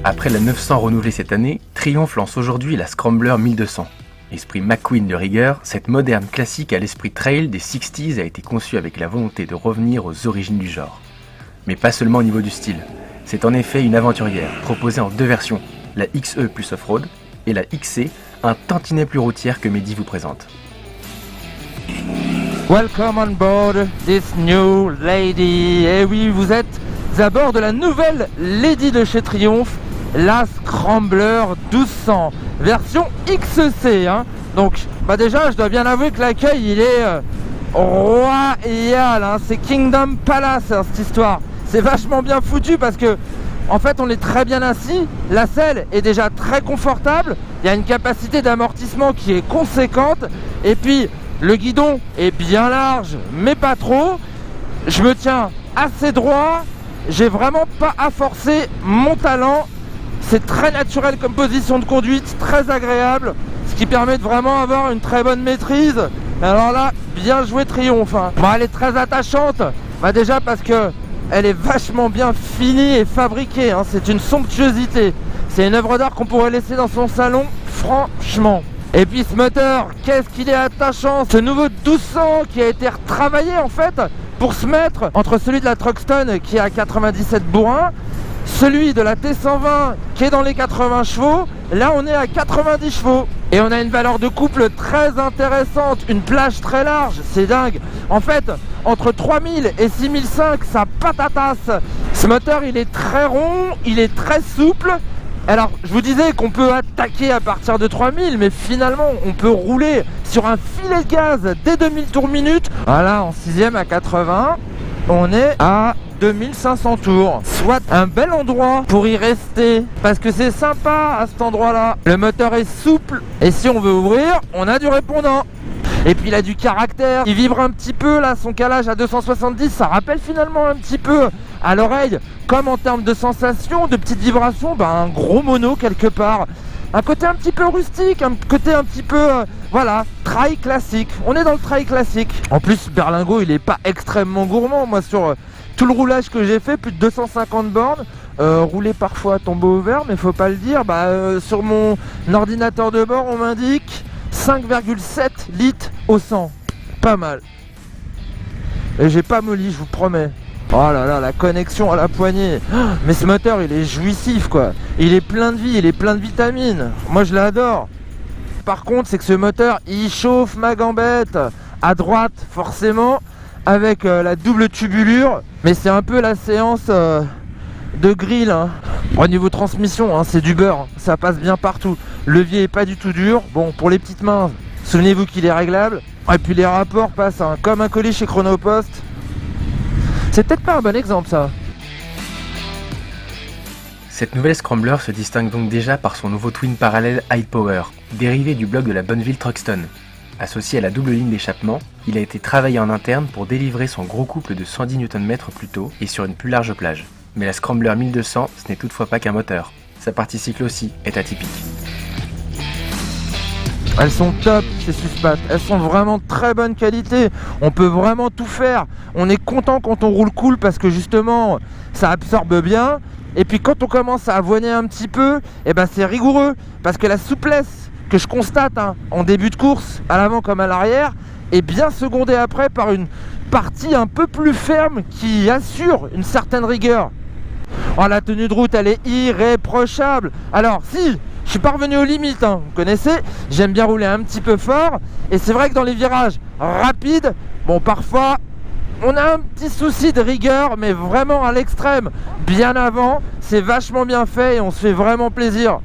Après la 900 renouvelée cette année, Triumph lance aujourd'hui la Scrambler 1200. Esprit McQueen de rigueur, cette moderne classique à l'esprit trail des 60s a été conçue avec la volonté de revenir aux origines du genre. Mais pas seulement au niveau du style. C'est en effet une aventurière, proposée en deux versions, la XE plus off-road et la XC, un tantinet plus routière que Mehdi vous présente. Welcome on board this new lady. Et oui, vous êtes à bord de la nouvelle Lady de chez Triumph, la Scrambler 1200, version XC. Donc, déjà, je dois bien avouer que l'accueil, il est royal. C'est Kingdom Palace, cette histoire. C'est vachement bien foutu parce que, en fait, on est très bien assis. La selle est déjà très confortable. Il y a une capacité d'amortissement qui est conséquente. Et puis, le guidon est bien large, mais pas trop. Je me tiens assez droit. J'ai vraiment pas à forcer mon talent. C'est très naturel comme position de conduite, très agréable, ce qui permet de vraiment avoir une très bonne maîtrise. Alors là, bien joué Triumph. Elle est très attachante. Déjà parce que elle est vachement bien finie et fabriquée. C'est une somptuosité. C'est une œuvre d'art qu'on pourrait laisser dans son salon, franchement. Et puis ce moteur, qu'est-ce qu'il est attachant. Ce nouveau 1200 qui a été retravaillé en fait pour se mettre entre celui de la Truxton qui est à 97 bourrins, celui de la T120 qui est dans les 80 chevaux. Là on est à 90 chevaux. Et on a une valeur de couple très intéressante, une plage très large, c'est dingue. En fait, entre 3000 et 6005, ça patatasse. Ce moteur il est très rond, il est très souple. Alors, je vous disais qu'on peut attaquer à partir de 3000, mais finalement, on peut rouler sur un filet de gaz dès 2000 tours minute. Voilà, en 6ème à 80, on est à 2500 tours. Soit un bel endroit pour y rester, parce que c'est sympa à cet endroit-là. Le moteur est souple, et si on veut ouvrir, on a du répondant. Et puis il a du caractère, il vibre un petit peu là, son calage à 270, ça rappelle finalement un petit peu à l'oreille, comme en termes de sensations, de petites vibrations, un gros mono quelque part. Un côté un petit peu rustique, un côté un petit peu, voilà, trail classique. On est dans le trail classique. En plus, Berlingot, il est pas extrêmement gourmand. Moi, sur tout le roulage que j'ai fait, plus de 250 bornes, roulé parfois à tombeau ouvert, mais faut pas le dire. Sur mon ordinateur de bord, on m'indique 5,7 litres au 100. Pas mal. Et j'ai pas molli, je vous promets. Oh là là, la connexion à la poignée. Mais ce moteur, il est jouissif, quoi. Il est plein de vie, il est plein de vitamines. Moi, je l'adore. Par contre, c'est que ce moteur, il chauffe ma gambette. À droite, forcément, avec la double tubulure. Mais c'est un peu la séance de grill. Au niveau transmission, c'est du beurre. Ça passe bien partout. Le levier est pas du tout dur. Bon, pour les petites mains, souvenez-vous qu'il est réglable. Et puis les rapports passent comme un colis chez Chronopost. C'est peut-être pas un bon exemple, ça. Cette nouvelle Scrambler se distingue donc déjà par son nouveau twin parallèle High Power, dérivé du bloc de la Bonneville Truxton. Associé à la double ligne d'échappement, il a été travaillé en interne pour délivrer son gros couple de 110 Nm plus tôt et sur une plus large plage. Mais la Scrambler 1200, ce n'est toutefois pas qu'un moteur. Sa partie cycle aussi est atypique. Elles sont top ces suspattes, elles sont vraiment de très bonne qualité. On peut vraiment tout faire. On est content quand on roule cool parce que justement ça absorbe bien. Et puis quand on commence à avoiner un petit peu, c'est rigoureux. Parce que la souplesse que je constate en début de course, à l'avant comme à l'arrière, est bien secondée après par une partie un peu plus ferme qui assure une certaine rigueur. Oh, la tenue de route, elle est irréprochable. Alors si, je suis pas revenu aux limites, vous connaissez, j'aime bien rouler un petit peu fort. Et c'est vrai que dans les virages rapides, parfois on a un petit souci de rigueur, mais vraiment à l'extrême, bien avant. C'est vachement bien fait et on se fait vraiment plaisir.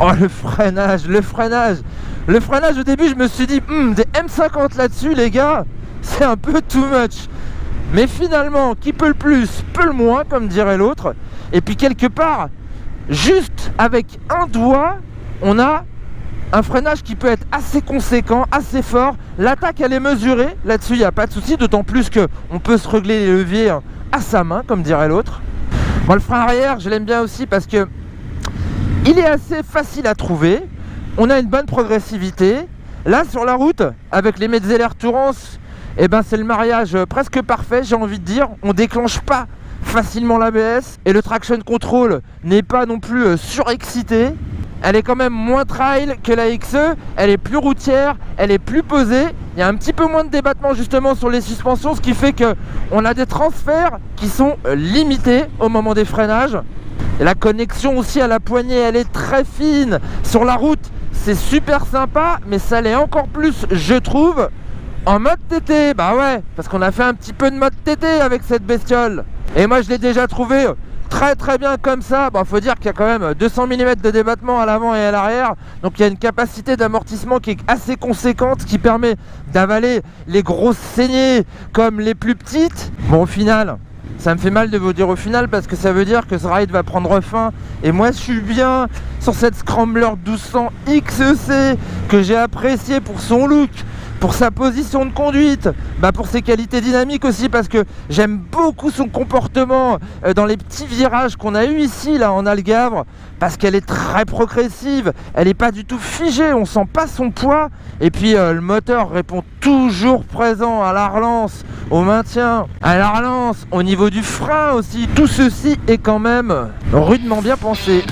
Oh, le freinage. Le freinage, au début je me suis dit des M50 là-dessus les gars, c'est un peu too much. Mais finalement, qui peut le plus, peut le moins, comme dirait l'autre. Et puis quelque part, juste avec un doigt, on a un freinage qui peut être assez conséquent, assez fort. L'attaque, elle est mesurée, là-dessus, il n'y a pas de souci. D'autant plus qu'on peut se régler les leviers à sa main, comme dirait l'autre. Le frein arrière, je l'aime bien aussi parce que il est assez facile à trouver. On a une bonne progressivité. Là, sur la route, avec les Metzeler Tourance, c'est le mariage presque parfait, j'ai envie de dire. On déclenche pas facilement l'ABS et le traction control n'est pas non plus surexcité. Elle est quand même moins trail que la XE, elle est plus routière, elle est plus posée. Il y a un petit peu moins de débattement justement sur les suspensions, ce qui fait qu'on a des transferts qui sont limités au moment des freinages. Et la connexion aussi à la poignée, elle est très fine. Sur la route, c'est super sympa, mais ça l'est encore plus, je trouve, en mode TT. Bah ouais, parce qu'on a fait un petit peu de mode TT avec cette bestiole. Et moi, je l'ai déjà trouvé très bien comme ça. Bon, faut dire qu'il y a quand même 200 mm de débattement à l'avant et à l'arrière, donc il y a une capacité d'amortissement qui est assez conséquente, qui permet d'avaler les grosses saignées comme les plus petites. Bon, au final, ça me fait mal de vous dire au final, parce que ça veut dire que ce ride va prendre fin, et moi je suis bien sur cette Scrambler 1200 XEC que j'ai apprécié pour son look, pour sa position de conduite, pour ses qualités dynamiques aussi, parce que j'aime beaucoup son comportement dans les petits virages qu'on a eu ici là en Algarve, parce qu'elle est très progressive, elle n'est pas du tout figée, on sent pas son poids, et puis le moteur répond toujours présent à la relance, au maintien, à la relance, au niveau du frein aussi. Tout ceci est quand même rudement bien pensé.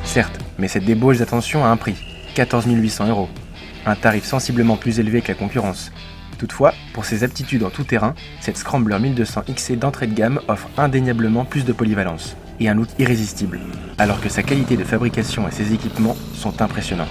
Certes, mais cette débauche d'attention a un prix, 14 800 €. Un tarif sensiblement plus élevé que la concurrence. Toutefois, pour ses aptitudes en tout terrain, cette Scrambler 1200 XC d'entrée de gamme offre indéniablement plus de polyvalence et un look irrésistible, alors que sa qualité de fabrication et ses équipements sont impressionnants.